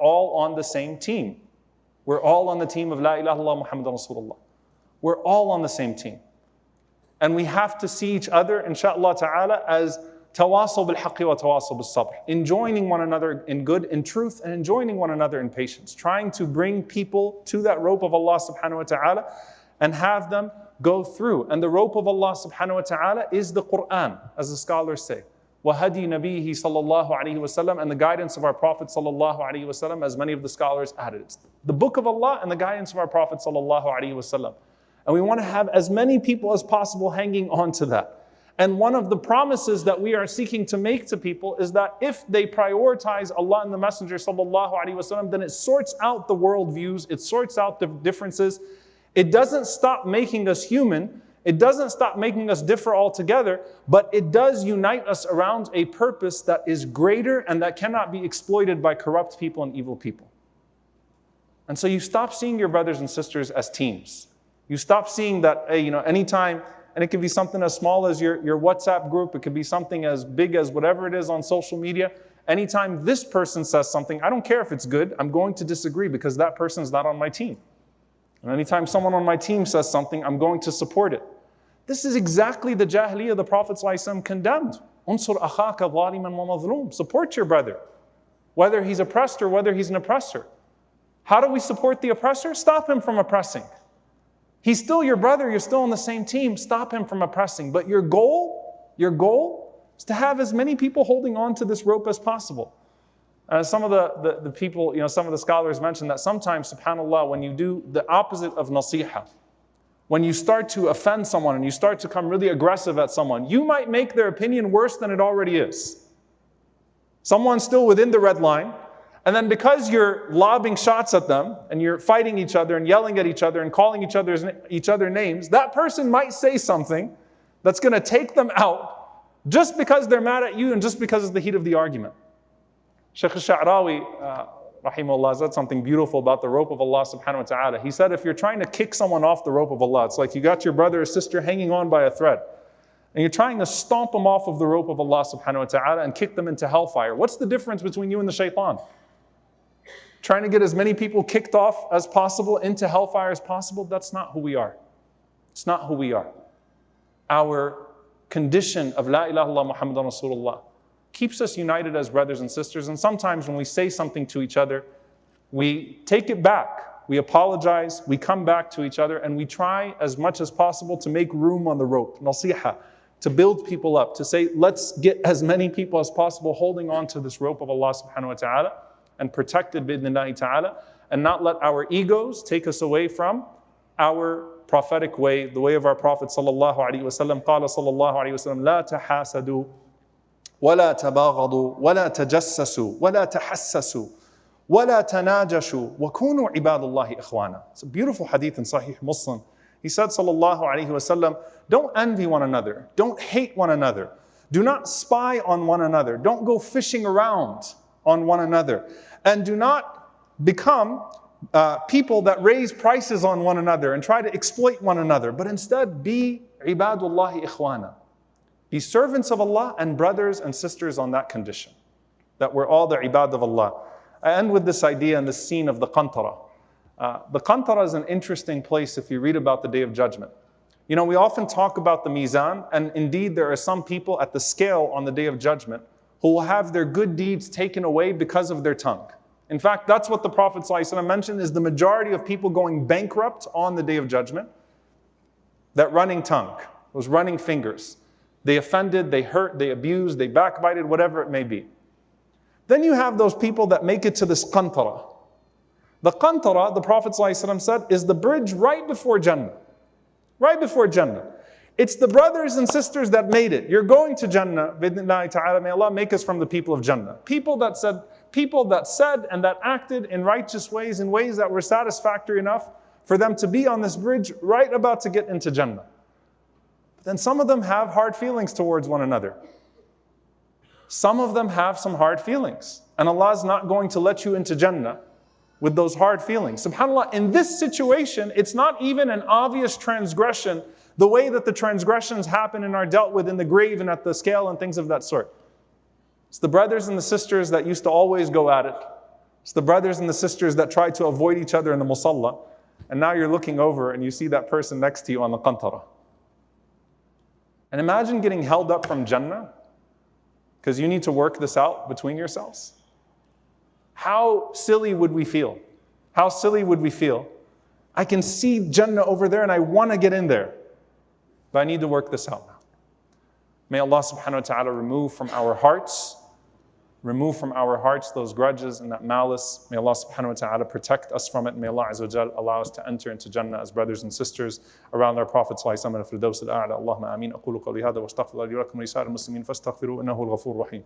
all on the same team. We're all on the team of La ilaha illallah Muhammadan Rasulullah. We're all on the same team. And we have to see each other, inshaAllah ta'ala, as tawasaw bil haqqi wa tawasaw bil sabr. Enjoining one another in good, in truth, and enjoining one another in patience. Trying to bring people to that rope of Allah subhanahu wa ta'ala and have them go through. And the rope of Allah subhanahu wa ta'ala is the Quran, as the scholars say. وَهَدِي نَبِيهِ sallallahu alayhi wa sallam, and the guidance of our Prophet sallallahu alayhi wa sallam, as many of the scholars added. It's the book of Allah and the guidance of our Prophet sallallahu alayhi wa sallam. And we want to have as many people as possible hanging on to that. And one of the promises that we are seeking to make to people is that if they prioritize Allah and the Messenger sallallahu alayhi wa sallam, then it sorts out the worldviews, it sorts out the differences. It doesn't stop making us human. It doesn't stop making us differ altogether, but it does unite us around a purpose that is greater and that cannot be exploited by corrupt people and evil people. And so you stop seeing your brothers and sisters as teams. You stop seeing that, anytime, and it could be something as small as your WhatsApp group, it could be something as big as whatever it is on social media. Anytime this person says something, I don't care if it's good, I'm going to disagree because that person is not on my team. And anytime someone on my team says something, I'm going to support it. This is exactly the Jahiliyyah the Prophet ﷺ condemned. Unsur akhaka zaliman wa mazloom. Support your brother, whether he's oppressed or whether he's an oppressor. How do we support the oppressor? Stop him from oppressing. He's still your brother, you're still on the same team. Stop him from oppressing. But your goal is to have as many people holding on to this rope as possible. Some of the people, some of the scholars mentioned that sometimes, subhanAllah, when you do the opposite of nasiha, when you start to offend someone and you start to come really aggressive at someone, you might make their opinion worse than it already is. Someone's still within the red line, and then because you're lobbing shots at them and you're fighting each other and yelling at each other and calling each other names, that person might say something that's going to take them out just because they're mad at you and just because of the heat of the argument. Shaykh al-Sha'rawi, rahimahullah, said something beautiful about the rope of Allah subhanahu wa ta'ala. He said, if you're trying to kick someone off the rope of Allah, it's like you got your brother or sister hanging on by a thread, and you're trying to stomp them off of the rope of Allah subhanahu wa ta'ala and kick them into hellfire. What's the difference between you and the shaitan? Trying to get as many people kicked off as possible, into hellfire as possible? That's not who we are. It's not who we are. Our condition of La ilaha illallah Muhammadan Rasulullah keeps us united as brothers and sisters. And sometimes when we say something to each other, we take it back. We apologize, we come back to each other, and we try as much as possible to make room on the rope, nasiha, to build people up, to say, let's get as many people as possible holding on to this rope of Allah subhanahu wa ta'ala and protected bi'idhnillahi ta'ala, and not let our egos take us away from our prophetic way, the way of our Prophet sallallahu alaihi wasallam. Qala sallallahu alaihi wasallam, la tahasadu, ولا تباغضوا ولا تجسسوا ولا تحسسوا ولا تناجشوا وكونوا عباد الله إخوانا. It's a beautiful hadith in Sahih Muslim. He said, sallallahu alaihi wasallam, don't envy one another, don't hate one another, do not spy on one another, don't go fishing around on one another, and do not become people that raise prices on one another and try to exploit one another, but instead be ibadullahi ikhwana. Be servants of Allah and brothers and sisters on that condition, that we're all the ibad of Allah. I end with this idea and this scene of the qantara. The qantara is an interesting place if you read about the Day of Judgment. We often talk about the mizan, and indeed there are some people at the scale on the Day of Judgment who will have their good deeds taken away because of their tongue. In fact, that's what the Prophet ﷺ mentioned, is the majority of people going bankrupt on the Day of Judgment. That running tongue, those running fingers. They offended, they hurt, they abused, they backbited, whatever it may be. Then you have those people that make it to this qantara. The qantara, the Prophet ﷺ said, is the bridge right before Jannah. Right before Jannah. It's the brothers and sisters that made it. You're going to Jannah, bidnillahi ta'ala, may Allah make us from the people of Jannah. People that said and that acted in righteous ways, in ways that were satisfactory enough for them to be on this bridge right about to get into Jannah. Then some of them have hard feelings towards one another. Some of them have some hard feelings. And Allah is not going to let you into Jannah with those hard feelings. SubhanAllah, in this situation, it's not even an obvious transgression the way that the transgressions happen and are dealt with in the grave and at the scale and things of that sort. It's the brothers and the sisters that used to always go at it. It's the brothers and the sisters that try to avoid each other in the musalla, and now you're looking over and you see that person next to you on the qantara. And imagine getting held up from Jannah because you need to work this out between yourselves. How silly would we feel? How silly would we feel? I can see Jannah over there and I want to get in there, but I need to work this out now. May Allah subhanahu wa ta'ala remove from our hearts those grudges and that malice. May Allah subhanahu wa ta'ala protect us from it. May Allah azza wa jal allow us to enter into Jannah as brothers and sisters around our Prophet sallallahu alayhi wa sallam. Allahumma ameen. Aqulu qawli hadha wa astaghfirullahi wa lakum wa lisa'iril muslimin fastaghfiruhu innahu al-ghafurur rahim.